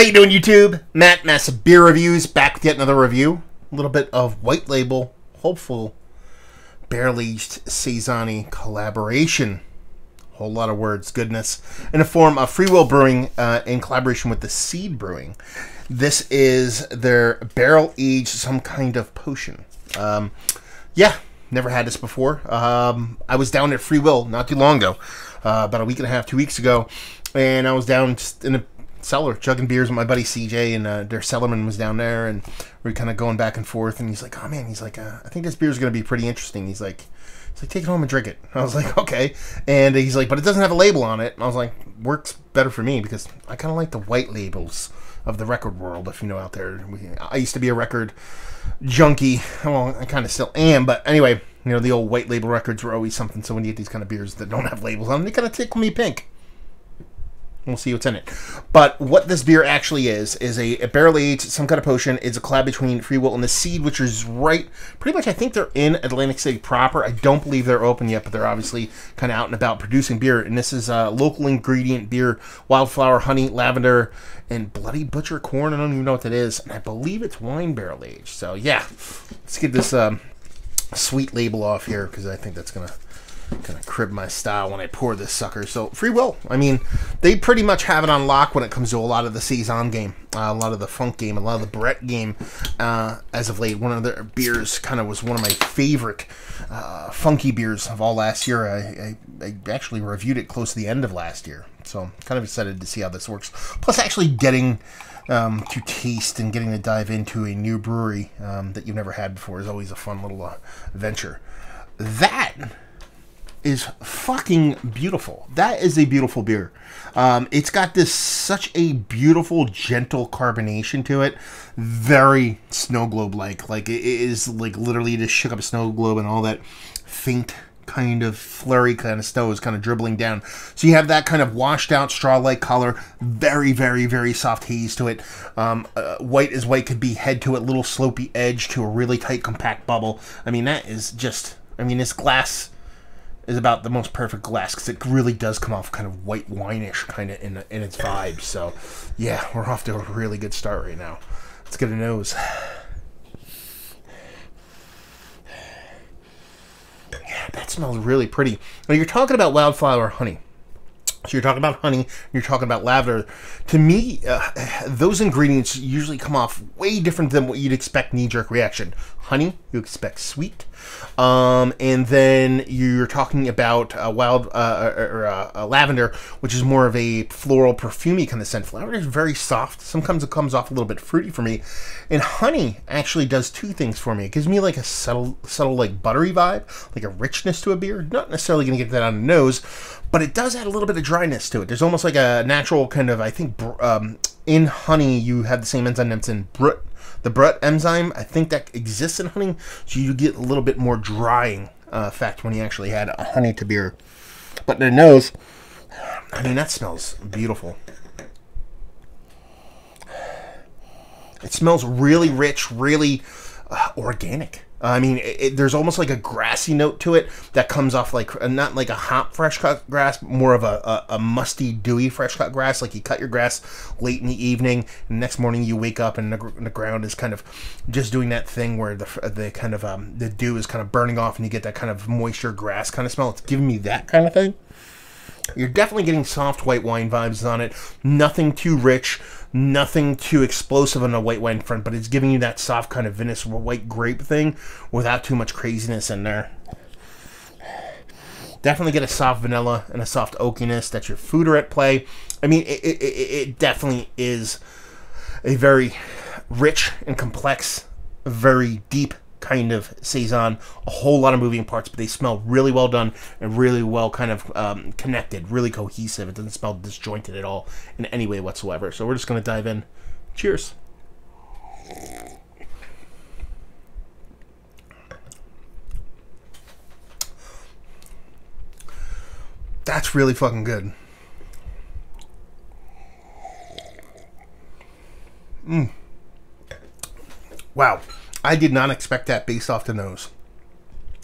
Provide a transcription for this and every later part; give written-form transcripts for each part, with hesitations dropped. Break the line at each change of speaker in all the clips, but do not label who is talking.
you doing, YouTube? Matt, Massive Beer Reviews, back with yet another review. A little bit of white label, hopeful, barrel-aged Saison collaboration. Whole lot of words, goodness. In the form of Free Will Brewing in collaboration with the Seed Brewing. This is their barrel-aged some kind of potion. Yeah, never had this before. I was down at Free Will not too long ago, about a week and a half, 2 weeks ago, and I was down just in a cellar chugging beers with my buddy CJ, and their cellarman was down there, and we were kind of going back and forth, and he's like, oh man, he's like, I think this beer is going to be pretty interesting. He's like, take it home and drink it. I was like, okay. And he's like, but it doesn't have a label on it. And I was like, works better for me because I kind of like the white labels of the record world, if you know out there. I used to be a record junkie. Well, I kind of still am, but anyway, you know, the old white label records were always something. So when you get these kind of beers that don't have labels on them, they kind of tickle me pink. We'll see what's in it. But what this beer actually is a barrel-aged, some kind of potion. It's a collab between Free Will and the Seed, which is right, pretty much I think they're in Atlantic City proper. I don't believe they're open yet, but they're obviously kind of out and about producing beer. And this is a local ingredient beer, wildflower, honey, lavender, and bloody butcher corn. I don't even know what that is. And I believe it's wine barrel-aged. So yeah, let's get this sweet label off here because I think that's going to kind of crib my style when I pour this sucker. So Free Will, I mean, they pretty much have it on lock when it comes to a lot of the Saison game, a lot of the funk game, a lot of the Brett game. As of late, one of their beers kind of was one of my favorite funky beers of all last year. I actually reviewed it close to the end of last year, so kind of excited to see how this works. Plus actually getting to taste and getting to dive into a new brewery that you've never had before is always a fun little venture. That is fucking beautiful. That is a beautiful beer. It's got this such a beautiful, gentle carbonation to it. Very snow globe-like. Like, it is like literally just shook up a snow globe and all that faint kind of flurry kind of snow is kind of dribbling down. So you have that kind of washed out straw-like color. Very, very, very soft haze to it. White as white could be, head to it, little slopey edge to a really tight, compact bubble. I mean, that is just, I mean, this glass is about the most perfect glass because it really does come off kind of white wine-ish kind of in its vibe. So yeah, we're off to a really good start right now. Let's get a nose. Yeah, that smells really pretty. Now you're talking about wildflower honey. So you're talking about honey, you're talking about lavender. To me, those ingredients usually come off way different than what you'd expect knee-jerk reaction. Honey, you expect sweet. And then you're talking about lavender, which is more of a floral, perfumey kind of scent. Lavender is very soft. Sometimes it comes off a little bit fruity for me. And honey actually does two things for me. It gives me like a subtle like buttery vibe, like a richness to a beer. Not necessarily going to get that on the nose, but it does add a little bit of dryness to it. There's almost like a natural kind of, I think, in honey you have the same enzyme that's in the Brett enzyme. I think that exists in honey, so you get a little bit more drying effect when you actually add a honey to beer. But the nose, I mean, that smells beautiful. It smells really rich, really organic. I mean, there's almost like a grassy note to it that comes off like, not like a hop fresh cut grass, more of a musty, dewy fresh cut grass. Like you cut your grass late in the evening, and the next morning you wake up and the ground is kind of just doing that thing where the kind of the dew is kind of burning off, and you get that kind of moisture grass kind of smell. It's giving me that kind of thing. You're definitely getting soft white wine vibes on it. Nothing too rich, nothing too explosive on a white wine front, but it's giving you that soft kind of vinous white grape thing without too much craziness in there. Definitely get a soft vanilla and a soft oakiness. That's your foeder at play. I mean, it definitely is a very rich and complex, very deep kind of Saison. A whole lot of moving parts, but they smell really well done and really well kind of connected, really cohesive. It doesn't smell disjointed at all in any way whatsoever. So we're just going to dive in. Cheers. That's really fucking good. Wow. I did not expect that based off the nose.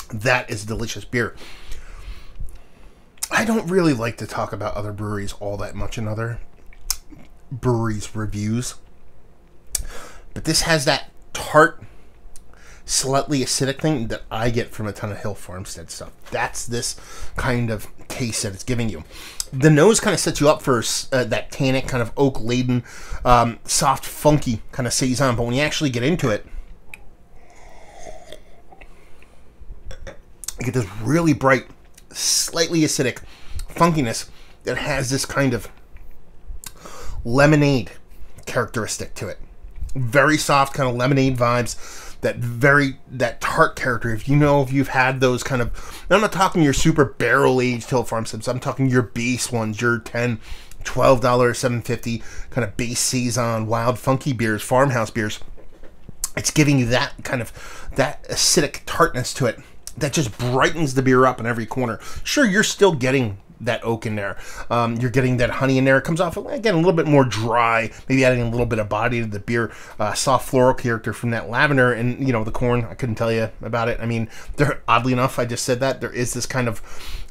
That is delicious beer. I don't really like to talk about other breweries all that much breweries' reviews. But this has that tart, slightly acidic thing that I get from a ton of Hill Farmstead stuff. That's this kind of taste that it's giving you. The nose kind of sets you up for that tannic, kind of oak-laden, soft, funky kind of Saison. But when you actually get into it, you get this really bright, slightly acidic funkiness that has this kind of lemonade characteristic to it. Very soft, kind of lemonade vibes. That tart character. If you've had those kind of, I'm not talking your super barrel-aged Hill Farmsteads. I'm talking your base ones, your $10, $12, $7.50 kind of base Saison, wild, funky beers, farmhouse beers. It's giving you that kind of, that acidic tartness to it that just brightens the beer up in every corner. Sure, you're still getting that oak in there. You're getting that honey in there. It comes off, again, a little bit more dry, maybe adding a little bit of body to the beer. Soft floral character from that lavender, and, the corn, I couldn't tell you about it. I mean, oddly enough, I just said that, there is this kind of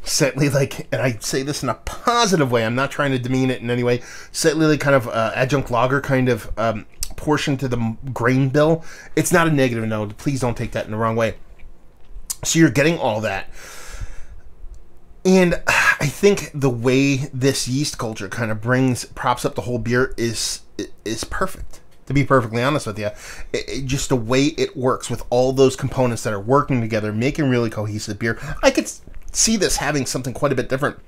slightly and I say this in a positive way, I'm not trying to demean it in any way, slightly kind of adjunct lager kind of portion to the grain bill. It's not a negative note. Please don't take that in the wrong way. So you're getting all that. And I think the way this yeast culture kind of props up the whole beer is perfect. To be perfectly honest with you, just the way it works with all those components that are working together, making really cohesive beer. I could see this having something quite a bit different,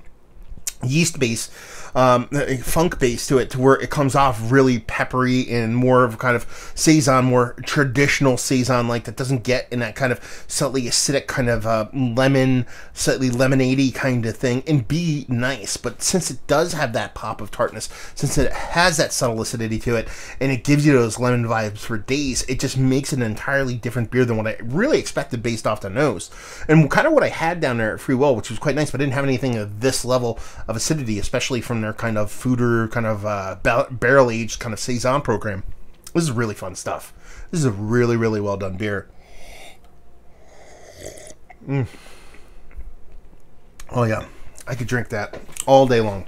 yeast base, funk base to it, to where it comes off really peppery and more of kind of Saison, more traditional Saison, like that doesn't get in that kind of slightly acidic kind of lemon, slightly lemonade-y kind of thing, and be nice. But since it does have that pop of tartness, since it has that subtle acidity to it, and it gives you those lemon vibes for days, it just makes it an entirely different beer than what I really expected based off the nose. And kind of what I had down there at Free Will, which was quite nice, but I didn't have anything of this level of acidity, especially from their kind of fooder, kind of barrel-aged kind of Saison program. This is really fun stuff. This is a really, really well done beer. Oh yeah, I could drink that all day long.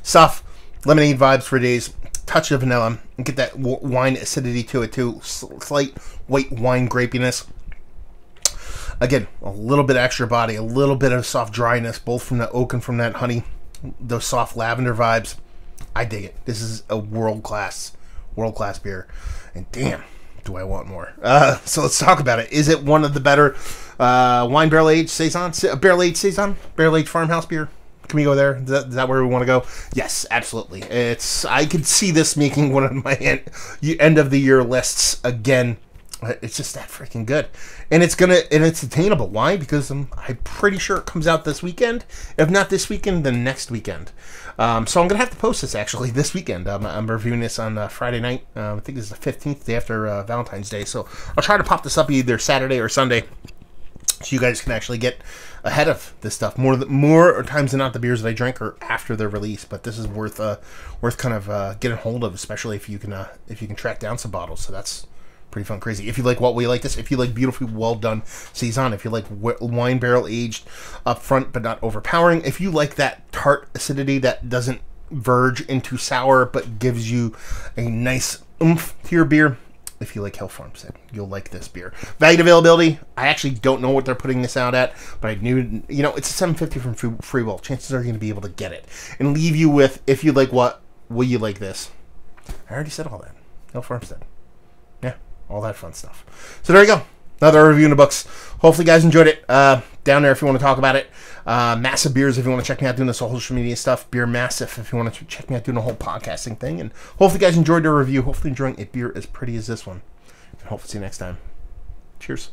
Soft lemonade vibes for days. Touch of vanilla, and get that wine acidity to it too. Slight white wine grapiness. Again, a little bit extra body, a little bit of soft dryness, both from the oak and from that honey. Those soft lavender vibes. I dig it. This is a world-class beer. And damn, do I want more. So let's talk about it. Is it one of the better wine barrel-aged Saison? Barrel-aged Saison? Barrel-aged farmhouse beer? Can we go there? Is that where we want to go? Yes, absolutely. I could see this making one of my end of the year lists again. It's just that freaking good, and it's attainable. Why? Because I'm pretty sure it comes out this weekend. If not this weekend, then next weekend. So I'm gonna have to post this actually this weekend. I'm reviewing this on Friday night. I think it's the 15th, day after Valentine's Day. So I'll try to pop this up either Saturday or Sunday, so you guys can actually get ahead of this stuff. More times than not, the beers that I drink are after their release, but this is worth kind of getting hold of, especially if you can track down some bottles. So that's pretty fun, crazy. If you like what we like this, if you like beautifully well done Saison, if you like wine barrel aged up front but not overpowering, if you like that tart acidity that doesn't verge into sour but gives you a nice oomph to your beer, if you like Hill Farmstead, you'll like this beer. Valued availability, I actually don't know what they're putting this out at, but I knew, it's a $7.50 from Free Will. Chances are you're going to be able to get it. And leave you with, if you like what, will you like this? I already said all that. Hill Farmstead. Yeah. All that fun stuff. So there you go. Another review in the books. Hopefully you guys enjoyed it. Down there if you want to talk about it. Massive Beers if you want to check me out doing this whole social media stuff. Beer Massive if you want to check me out doing the whole podcasting thing. And hopefully you guys enjoyed the review. Hopefully enjoying a beer as pretty as this one. And hopefully see you next time. Cheers.